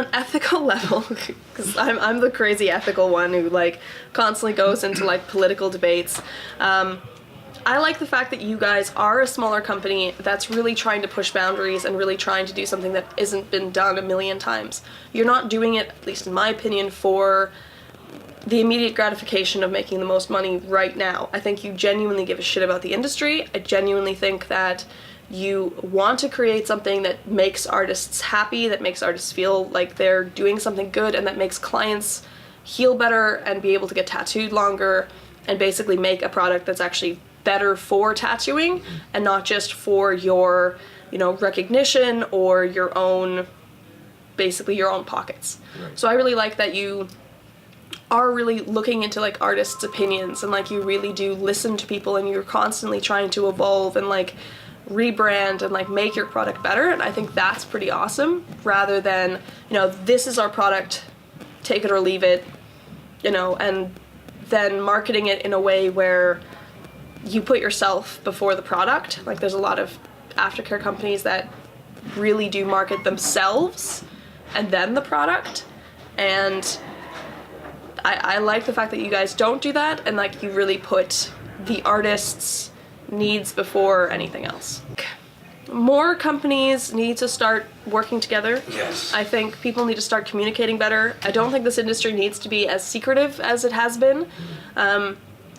an ethical level, because I'm the crazy ethical one who like constantly goes into like political debates. I like the fact that you guys are a smaller company that's really trying to push boundaries and really trying to do something that isn't been done a million times. You're not doing it, at least in my opinion, for the immediate gratification of making the most money right now. I think you genuinely give a shit about the industry. I genuinely think that you want to create something that makes artists happy, that makes artists feel like they're doing something good, and that makes clients heal better and be able to get tattooed longer, and basically make a product that's actually better for tattooing and not just for your, you know, recognition or your own, basically your own pockets. Right. So I really like that you are really looking into like artists' opinions, and like you really do listen to people, and you're constantly trying to evolve and like rebrand and like make your product better. And I think that's pretty awesome, rather than, you know, this is our product, take it or leave it, you know, and then marketing it in a way where you put yourself before the product. Like there's a lot of aftercare companies that really do market themselves and then the product, and I like the fact that you guys don't do that, and like you really put the artist's needs before anything else. More companies need to start working together. Yes. I think people need to start communicating better. I don't think this industry needs to be as secretive as it has been.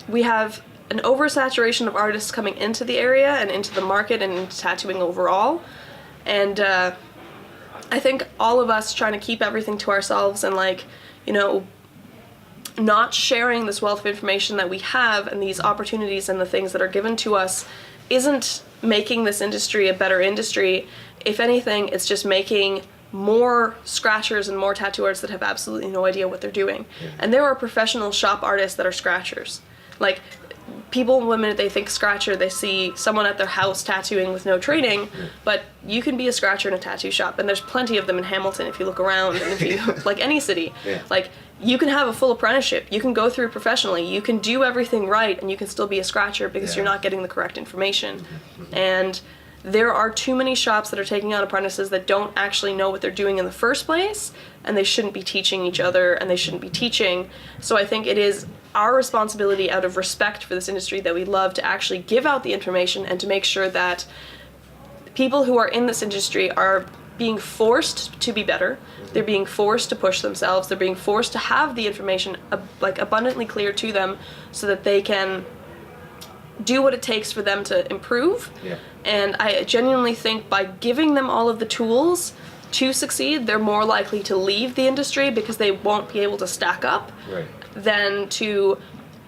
We have an oversaturation of artists coming into the area and into the market and into tattooing overall. And I think all of us trying to keep everything to ourselves and like, you know, not sharing this wealth of information that we have and these opportunities and the things that are given to us isn't making this industry a better industry. If anything, it's just making more scratchers and more tattoo artists that have absolutely no idea what they're doing. Yeah. And there are professional shop artists that are scratchers. Like, people, the minute they think scratcher, they see someone at their house tattooing with no training, but you can be a scratcher in a tattoo shop, and there's plenty of them in Hamilton if you look around, and if you, like any city. Yeah. Like, you can have a full apprenticeship, you can go through professionally, you can do everything right, and you can still be a scratcher because you're not getting the correct information. And there are too many shops that are taking on apprentices that don't actually know what they're doing in the first place, and they shouldn't be teaching each other, and they shouldn't be teaching. So I think it is our responsibility, out of respect for this industry that we love, to actually give out the information and to make sure that people who are in this industry are being forced to be better. They're being forced to push themselves. They're being forced to have the information like abundantly clear to them so that they can do what it takes for them to improve. Yeah. And I genuinely think by giving them all of the tools to succeed, they're more likely to leave the industry because they won't be able to stack up, right, than to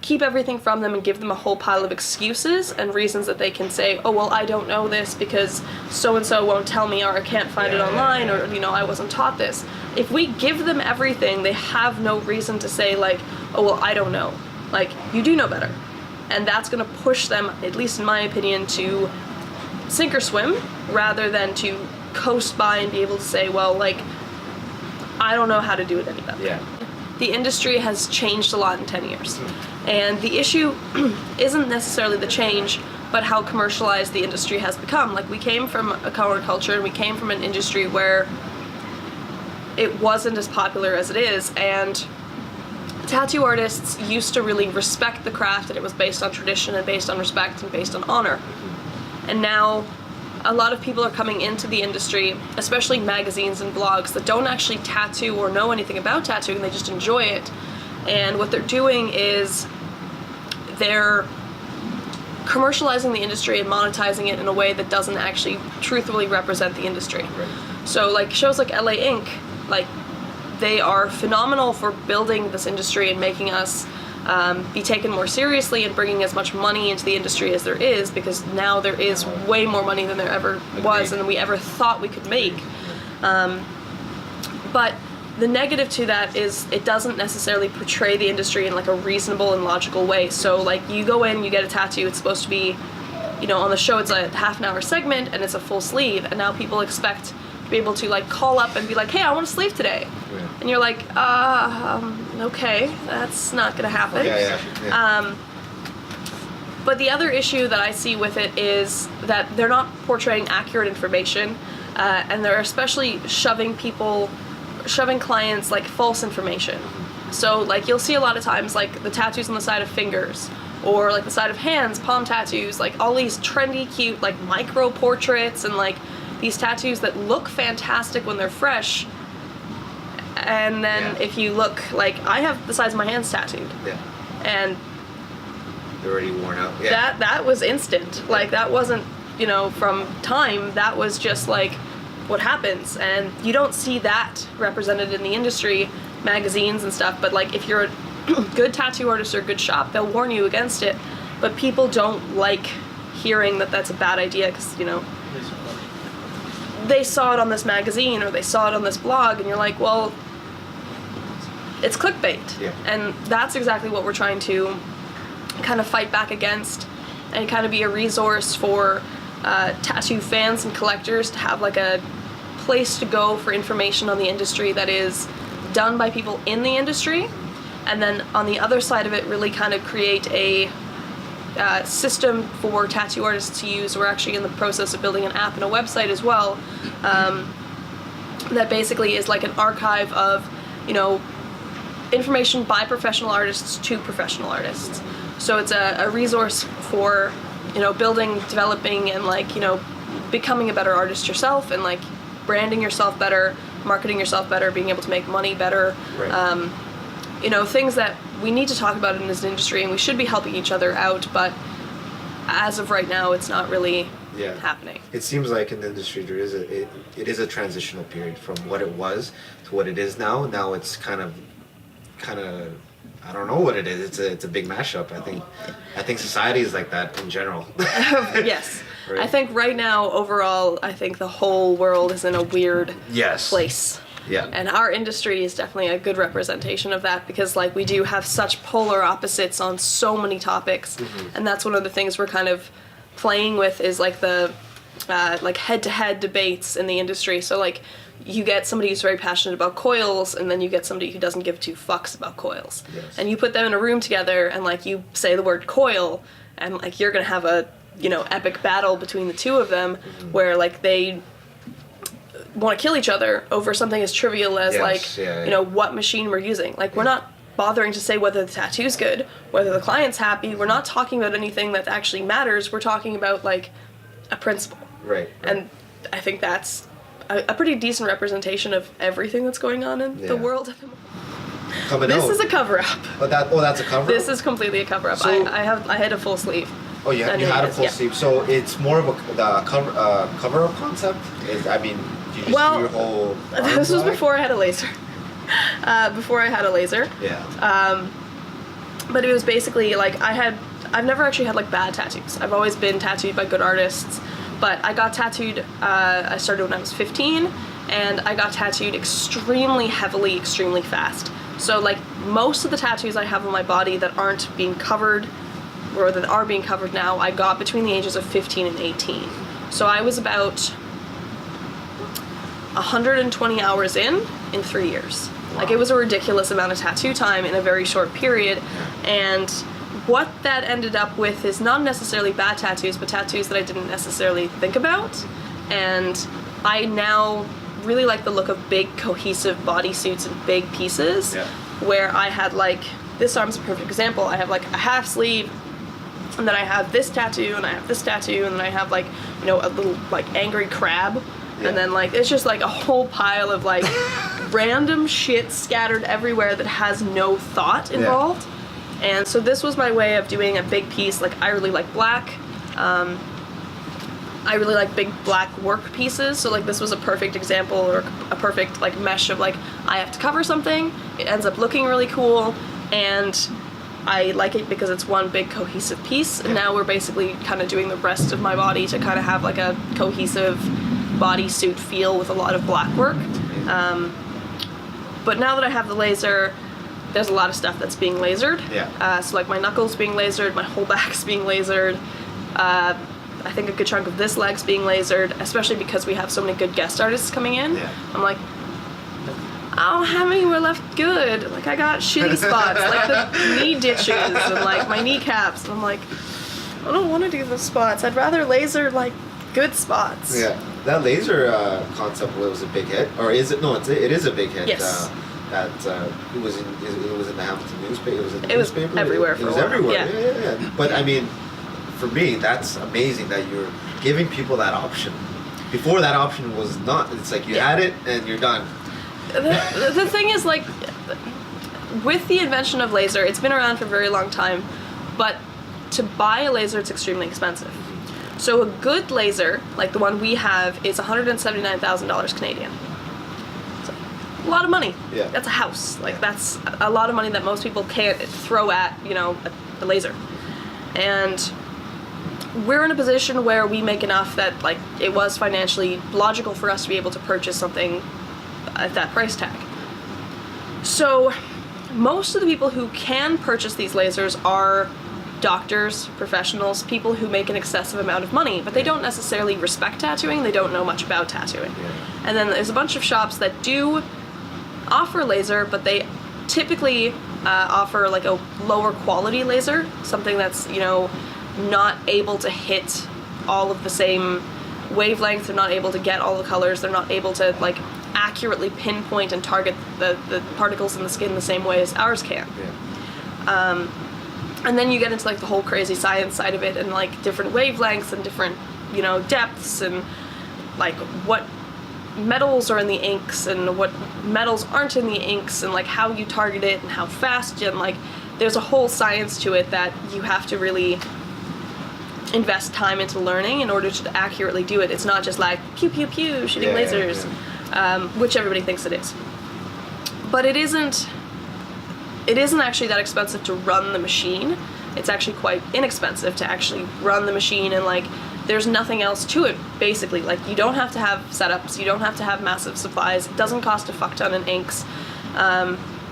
keep everything from them and give them a whole pile of excuses and reasons that they can say, oh, well, I don't know this because so-and-so won't tell me, or I can't find it online, or, you know, I wasn't taught this. If we give them everything, they have no reason to say, like, oh, well, I don't know. Like, you do know better. And that's going to push them, at least in my opinion, to sink or swim, rather than to coast by and be able to say, well, like, I don't know how to do it any better. Yeah. The industry has changed a lot in 10 years. And the issue isn't necessarily the change, but how commercialized the industry has become. Like, we came from a counterculture, and we came from an industry where it wasn't as popular as it is, and tattoo artists used to really respect the craft, and it was based on tradition and based on respect and based on honor. And now a lot of people are coming into the industry, especially magazines and blogs, that don't actually tattoo or know anything about tattooing, they just enjoy it. And what they're doing is they're commercializing the industry and monetizing it in a way that doesn't actually truthfully represent the industry. Right. So like shows like LA Ink, like, they are phenomenal for building this industry and making us be taken more seriously and bringing as much money into the industry as there is, because now there is way more money than there ever was and than we ever thought we could make. But the negative to that is it doesn't necessarily portray the industry in like a reasonable and logical way. So like, you go in, you get a tattoo, it's supposed to be, you know, on the show it's a half-an-hour segment and it's a full sleeve, and now people expect to be able to like call up and be like, hey, I want a sleeve today. Yeah. And you're like, okay, that's not gonna happen. Yeah. But the other issue that I see with it is that they're not portraying accurate information, and they're especially shoving people shoving clients like false information. So like you'll see a lot of times like the tattoos on the side of fingers, or like the side of hands, palm tattoos, like all these trendy, cute, like micro portraits, and like these tattoos that look fantastic when they're fresh. And then if you look, like I have the sides of my hands tattooed. Yeah. And they're already worn out. Yeah. That was instant. Like that wasn't, you know, from time. That was just like what happens. And you don't see that represented in the industry, magazines and stuff. But like if you're a good tattoo artist or a good shop, they'll warn you against it. But people don't like hearing that that's a bad idea because, you know, they saw it on this magazine or they saw it on this blog, and you're like, well, it's clickbait. Yeah. And that's exactly what we're trying to kind of fight back against, and kind of be a resource for tattoo fans and collectors to have like a place to go for information on the industry that is done by people in the industry. And then on the other side of it, really kind of create a system for tattoo artists to use. We're actually in the process of building an app and a website as well, that basically is like an archive of, you know, information by professional artists to professional artists. So it's a resource for, you know, building, developing, and like, you know, becoming a better artist yourself, and like branding yourself better, marketing yourself better, being able to make money better. Right. You know, things that we need to talk about in this industry, and we should be helping each other out, but as of right now, it's not really happening. It seems like in the industry there is it is a transitional period from what it was to what it is now. Now it's kind of I don't know what it is. It's a big mashup. I think society is like that in general. Yes. Right? I think right now, overall, I think the whole world is in a weird place. Yeah. And our industry is definitely a good representation of that, because like we do have such polar opposites on so many topics. Mm-hmm. And that's one of the things we're kind of playing with, is like the like head-to-head debates in the industry. So like you get somebody who's very passionate about coils, and then you get somebody who doesn't give two fucks about coils. Yes. And you put them in a room together, and like you say the word coil, and like you're gonna have a, you know, epic battle between the two of them, where like they want to kill each other over something as trivial as you know, what machine we're using. Like we're not bothering to say whether the tattoo's good, whether the client's happy. We're not talking about anything that actually matters. We're talking about like a principle. Right. And I think that's a pretty decent representation of everything that's going on in the world at the moment. This is a cover-up. That's a cover-up? This is completely a cover-up. So, I had a full sleeve. Oh, you had a full sleeve. So it's more of a cover-up concept? I mean, you just do your whole arm this was black? before I had a laser. Yeah. But it was basically like I've never actually had like bad tattoos. I've always been tattooed by good artists. But I got tattooed, I started when I was 15, and I got tattooed extremely heavily, extremely fast. So like most of the tattoos I have on my body that aren't being covered, or that are being covered now, I got between the ages of 15 and 18. So I was about 120 hours in 3 years. Wow. Like it was a ridiculous amount of tattoo time in a very short period. And what that ended up with is not necessarily bad tattoos, but tattoos that I didn't necessarily think about. And I now really like the look of big cohesive bodysuits and big pieces, where I had like, this arm's a perfect example. I have like a half sleeve, and then I have this tattoo, and I have this tattoo, and then I have like, you know, a little like angry crab. And then like, it's just like a whole pile of like random shit scattered everywhere that has no thought involved. And so this was my way of doing a big piece. Like I really like black. I really like big black work pieces. So like this was a perfect example, or a perfect like mesh of like, I have to cover something. It ends up looking really cool, and I like it because it's one big cohesive piece. And now we're basically kind of doing the rest of my body to kind of have like a cohesive bodysuit feel with a lot of black work. But now that I have the laser, there's a lot of stuff that's being lasered. So like my knuckles being lasered, my whole back's being lasered. I think a good chunk of this leg's being lasered, especially because we have so many good guest artists coming in. I'm like, I don't have anywhere left good. Like I got shitty spots, like the knee ditches and like my kneecaps. And I'm like, I don't want to do those spots. I'd rather laser like good spots. Yeah, that laser concept was a big hit, or is it? No, it is a big hit. Yes. It was in the Hamilton newspaper. It was in the It was newspaper. everywhere It for was a while. everywhere. Yeah. Yeah. But I mean, for me, that's amazing that you're giving people that option. Before that option was not. It's like you had it and you're done. The thing is, like, with the invention of laser, it's been around for a very long time, but to buy a laser, it's extremely expensive. So a good laser, like the one we have, is $179,000 Canadian. So, a lot of money. Yeah. That's a house. Like, that's a lot of money that most people can't throw at, you know, a laser. And we're in a position where we make enough that, like, it was financially logical for us to be able to purchase something at that price tag. So most of the people who can purchase these lasers are doctors, professionals, people who make an excessive amount of money, but they don't necessarily respect tattooing, they don't know much about tattooing. Yeah. And then there's a bunch of shops that do offer laser, but they typically offer like a lower quality laser, something that's, you know, not able to hit all of the same wavelengths, they're not able to get all the colors, they're not able to like accurately pinpoint and target the particles in the skin the same way as ours can. Yeah. And then you get into like the whole crazy science side of it and like different wavelengths and different, you know, depths and like what metals are in the inks and what metals aren't in the inks and like how you target it and how fast, and like there's a whole science to it that you have to really invest time into learning in order to accurately do it. It's not just like pew pew pew shooting lasers, which everybody thinks it is. But it isn't actually that expensive to run the machine. It's actually quite inexpensive to actually run the machine, and like there's nothing else to it basically. Like you don't have to have setups, you don't have to have massive supplies, it doesn't cost a fuck ton in inks.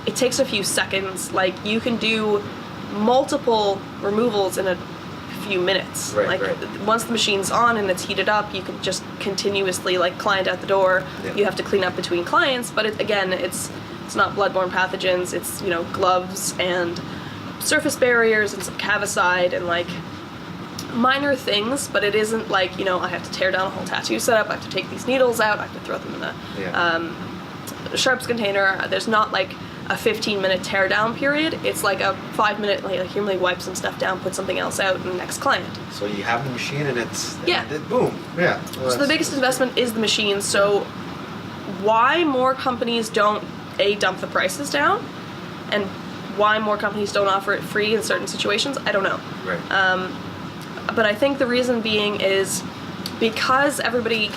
It takes a few seconds. Like you can do multiple removals in a few minutes. Right. Once the machine's on and it's heated up, you can just continuously like client out the door. Yeah. You have to clean up between clients, but it's not bloodborne pathogens. It's, you know, gloves and surface barriers and some cavicide and like minor things, but it isn't like, you know, I have to tear down a whole tattoo setup, I have to take these needles out, I have to throw them in the sharps container. There's not like a 15-minute tear down period. It's like a 5-minute, like here, let me wipe some stuff down, put something else out, and the next client. So you have the machine and it's boom. Yeah. Well, So the biggest investment is the machine. So why more companies don't dump the prices down, and why more companies don't offer it free in certain situations, I don't know. Right. But I think the reason being is because everybody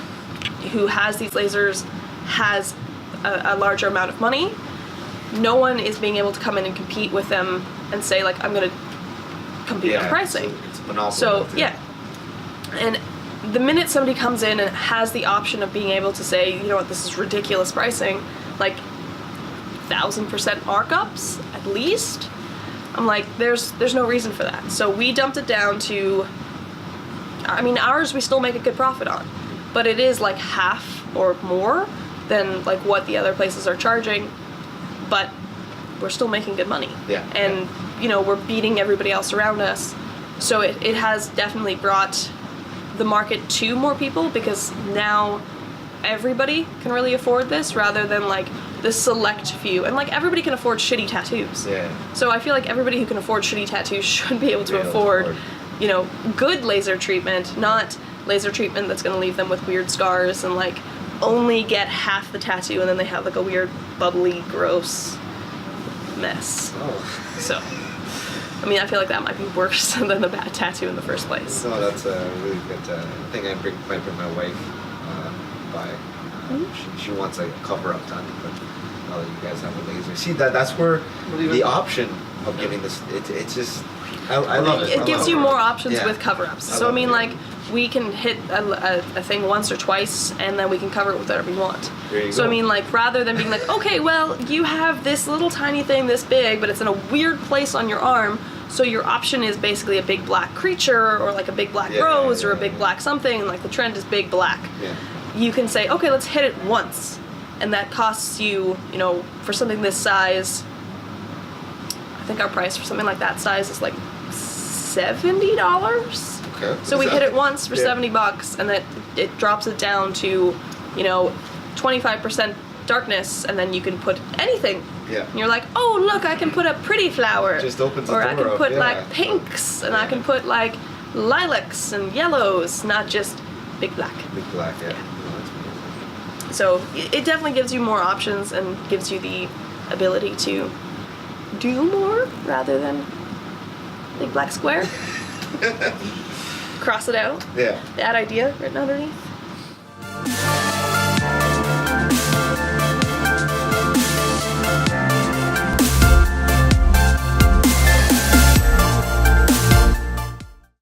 who has these lasers has a larger amount of money, no one is being able to come in and compete with them and say like, I'm going to compete on pricing. It's a monopoly. So yeah, and the minute somebody comes in and has the option of being able to say, you know what, this is ridiculous pricing, like 1,000% markups at least, I'm like, there's no reason for that. So we dumped it down to, I mean, ours we still make a good profit on, but it is like half or more than like what the other places are charging, but we're still making good money. Yeah. And you know, we're beating everybody else around us. So it has definitely brought the market to more people, because now everybody can really afford this rather than like the select few. And like everybody can afford shitty tattoos. Yeah. So I feel like everybody who can afford shitty tattoos should be able to afford, you know, good laser treatment, not laser treatment that's going to leave them with weird scars and like only get half the tattoo and then they have like a weird bubbly gross mess. Oh. So I mean, I feel like that might be worse than the bad tattoo in the first place. No, that's a really good thing. I might bring my wife by. She wants a cover-up done, but now that you guys have a laser, see that's where the option of getting this. It's just I love it. It gives you more options Yeah. with cover-ups. So I mean, like we can hit a thing once or twice, and then we can cover it with whatever we want. There you So go. I mean, like rather than being like, okay, well, you have this little tiny thing this big, but it's in a weird place on your arm. So your option is basically a big black creature, or like a big black rose, or a big black something, and like the trend is big black. Yeah. You can say, okay, let's hit it once, and that costs you, you know, for something this size, I think our price for something like that size is like $70. Okay. So we hit it once for Yeah. $70, and then it drops it down to, 25% darkness, and then you can put anything. Yeah. And you're like, oh look, I can put a pretty flower. Just opens the or I door can up, put yeah. like pinks, and I can put like lilacs and yellows, not just big black. Big black, yeah. Oh, that's beautiful. So it definitely gives you more options and gives you the ability to do more rather than big black square. Cross it out. Yeah. Bad idea written underneath.